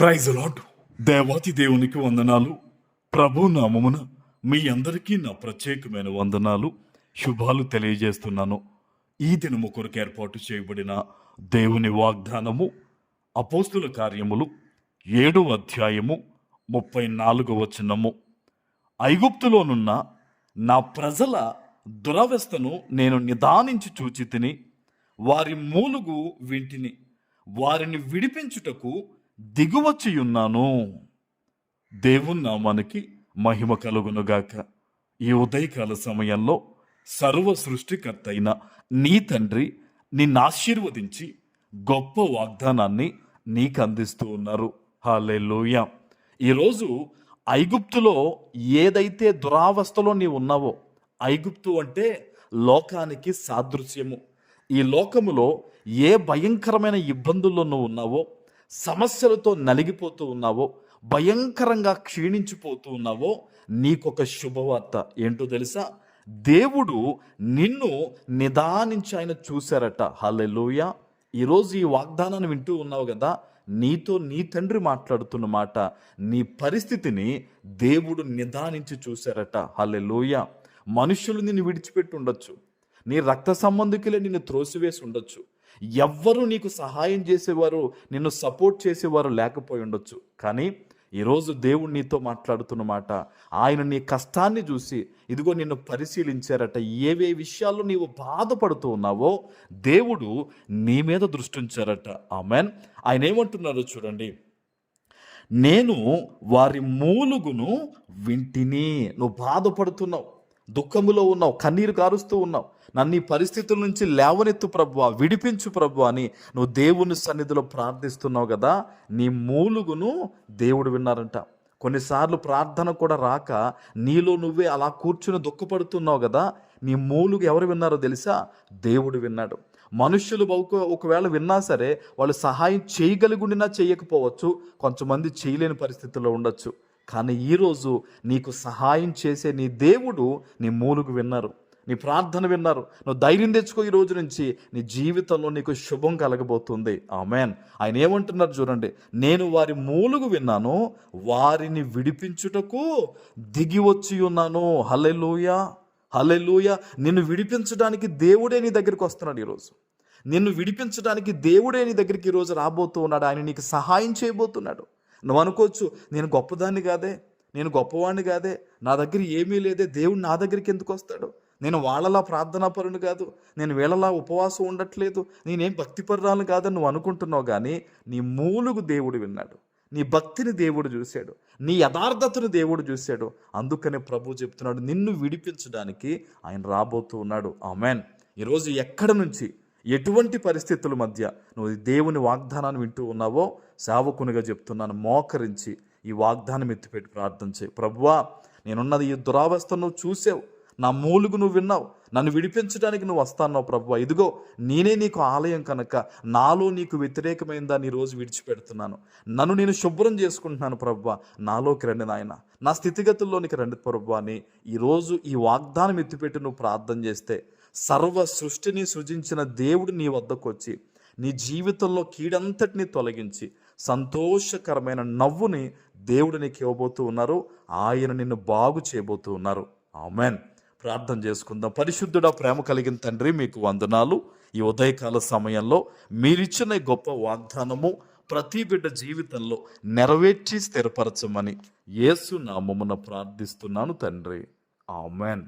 Praise lord. దేవాతి దేవునికి వందనాలు. ప్రభు నామమున మీ అందరికీ నా ప్రత్యేకమైన వందనాలు, శుభాలు తెలియజేస్తున్నాను. ఈ దినము కొరకు ఏర్పాటు చేయబడిన దేవుని వాగ్దానము అపోస్తుల కార్యములు 7వ అధ్యాయము 34వ వచనము. ఐగుప్తులోనున్న నా ప్రజల దురవస్థను నేను నిదానించి చూచి తిని, వారి మూలుగు వింటిని, వారిని విడిపించుటకు దిగువచ్చియున్నాను. దేవుని నామానికి మహిమ కలుగునుగాక. ఈ ఉదయకాల సమయంలో సర్వ సృష్టికర్త అయిన నీ తండ్రి నిన్ను ఆశీర్వదించి గొప్ప వాగ్దానాన్ని నీకు అందిస్తూ ఉన్నారు. హల్లెలూయా. ఈరోజు ఐగుప్తులో ఏదైతే దురావస్థలో నీవు ఉన్నావో, ఐగుప్తు అంటే లోకానికి సాదృశ్యము. ఈ లోకములో ఏ భయంకరమైన ఇబ్బందుల్లో నువ్వు ఉన్నావో, సమస్యలతో నలిగిపోతూ ఉన్నావో, భయంకరంగా క్షీణించిపోతూ ఉన్నావో, నీకొక శుభవార్త ఏంటో తెలుసా? దేవుడు నిన్ను నిదానించి ఆయన చూశారట. హల్లెలూయా. ఈరోజు ఈ వాగ్దానాన్ని వింటూ ఉన్నావు కదా, నీతో నీ తండ్రి మాట్లాడుతున్న మాట, నీ పరిస్థితిని దేవుడు నిదానించి చూశారట. హల్లెలూయా. మనుషులు నిన్ను విడిచిపెట్టి ఉండొచ్చు, నీ రక్త సంబంధికులే నిన్ను త్రోసివేసి ఉండొచ్చు, ఎవ్వరూ నీకు సహాయం చేసేవారు, నిన్ను సపోర్ట్ చేసేవారు లేకపోయి ఉండొచ్చు. కానీ ఈరోజు దేవుడు నీతో మాట్లాడుతున్న మాట, ఆయన నీ కష్టాన్ని చూసి ఇదిగో నిన్ను పరిశీలించారట. ఏవే విషయాల్లో నీవు బాధపడుతూ ఉన్నావో దేవుడు నీ మీద దృష్టి ఉంచారట. ఆమెన్. ఆయన ఏమంటున్నారో చూడండి, నేను వారి మూలుగును వింటిని. నువ్వు బాధపడుతున్నావు, దుఃఖములో ఉన్నావు, కన్నీరు కారుస్తూ ఉన్నావు, నన్ను ఈ పరిస్థితుల నుంచి లేవనెత్తు ప్రభువా, విడిపించు ప్రభువా అని నువ్వు దేవుని సన్నిధిలో ప్రార్థిస్తున్నావు కదా, నీ మూలుగును దేవుడు విన్నారంట. కొన్నిసార్లు ప్రార్థన కూడా రాక నీలో నువ్వే అలా కూర్చుని దుఃఖపడుతున్నావు కదా, నీ మూలుగు ఎవరు విన్నారో తెలుసా? దేవుడు విన్నాడు. మనుషులు ఒకవేళ విన్నా సరే వాళ్ళు సహాయం చేయగలిగుండినా చేయకపోవచ్చు, కొంతమంది చేయలేని పరిస్థితుల్లో ఉండొచ్చు. కానీ ఈరోజు నీకు సహాయం చేసే నీ దేవుడు నీ మూలుగు విన్నారు, నీ ప్రార్థన విన్నారు. నువ్వు ధైర్యం తెచ్చుకో. ఈ రోజు నుంచి నీ జీవితంలో నీకు శుభం కలగబోతుంది. ఆమెన్. ఆయన ఏమంటున్నారు చూడండి, నేను వారి మూలుగు విన్నాను, వారిని విడిపించుటకు దిగి వచ్చి ఉన్నాను. హల్లెలూయా, హల్లెలూయా. నిన్ను విడిపించడానికి దేవుడే నీ దగ్గరికి వస్తున్నాడు. ఈరోజు నిన్ను విడిపించడానికి దేవుడే నీ దగ్గరికి ఈరోజు రాబోతూ ఉన్నాడు. ఆయన నీకు సహాయం చేయబోతున్నాడు. నువ్వు అనుకోవచ్చు, నేను గొప్పదాన్ని కాదే, నేను గొప్పవాడిని కాదే, నా దగ్గర ఏమీ లేదే, దేవుడు నా దగ్గరికి ఎందుకు వస్తాడు, నేను వాళ్ళలా ప్రార్థనాపరుని కాదు, నేను వీళ్ళలా ఉపవాసం ఉండట్లేదు, నేనేం భక్తిపరురాలు కాదని నువ్వు అనుకుంటున్నావు. కానీ నీ మూలుగు దేవుడు విన్నాడు, నీ భక్తిని దేవుడు చూశాడు, నీ యథార్థతను దేవుడు చూశాడు. అందుకనే ప్రభు చెప్తున్నాడు, నిన్ను విడిపించడానికి ఆయన రాబోతూ ఉన్నాడు. ఆమెన్. ఈరోజు ఎక్కడి నుంచి, ఎటువంటి పరిస్థితుల మధ్య నువ్వు దేవుని వాగ్దానాన్ని వింటూ ఉన్నావో, సేవకునిగా చెప్తున్నాను, మోకరించి ఈ వాగ్దానం ఎత్తిపెట్టి ప్రార్థన చేయి. ప్రభువా, నేనున్నది ఈ దురావస్థ నువ్వు చూసావు, నా మూలుగు నువ్వు విన్నావు, నన్ను విడిపించడానికి నువ్వు వస్తాన్నావు. ప్రభువా, ఇదిగో నేనే నీకు ఆలయం కనుక నాలో నీకు వ్యతిరేకమైన దాన్ని ఈరోజు విడిచిపెడుతున్నాను, నన్ను నేను శుభ్రం చేసుకుంటున్నాను. ప్రభువా, నాలోకి రండి నాయన, నా స్థితిగతుల్లోనికి రండి ప్రభువా అని ఈరోజు ఈ వాగ్దానం ఎత్తిపెట్టి నువ్వు ప్రార్థన చేస్తే, సర్వ సృష్టిని సృజించిన దేవుడు నీ వద్దకు వచ్చి నీ జీవితంలో కీడంతటిని తొలగించి సంతోషకరమైన నవ్వుని దేవుడు నీకు ఇవ్వబోతూ ఉన్నారు. ఆయన నిన్ను బాగు చేయబోతూ ఉన్నారు. ఆమెన్. ప్రార్థన చేసుకుందాం. పరిశుద్ధుడా, ప్రేమ కలిగిన తండ్రి, మీకు వందనాలు. ఈ ఉదయకాల సమయంలో మీరిచ్చిన గొప్ప వాగ్దానము ప్రతి బిడ్డ జీవితంలో నెరవేర్చి స్థిరపరచమని యేసు నామమున ప్రార్థిస్తున్నాను తండ్రి. ఆమెన్.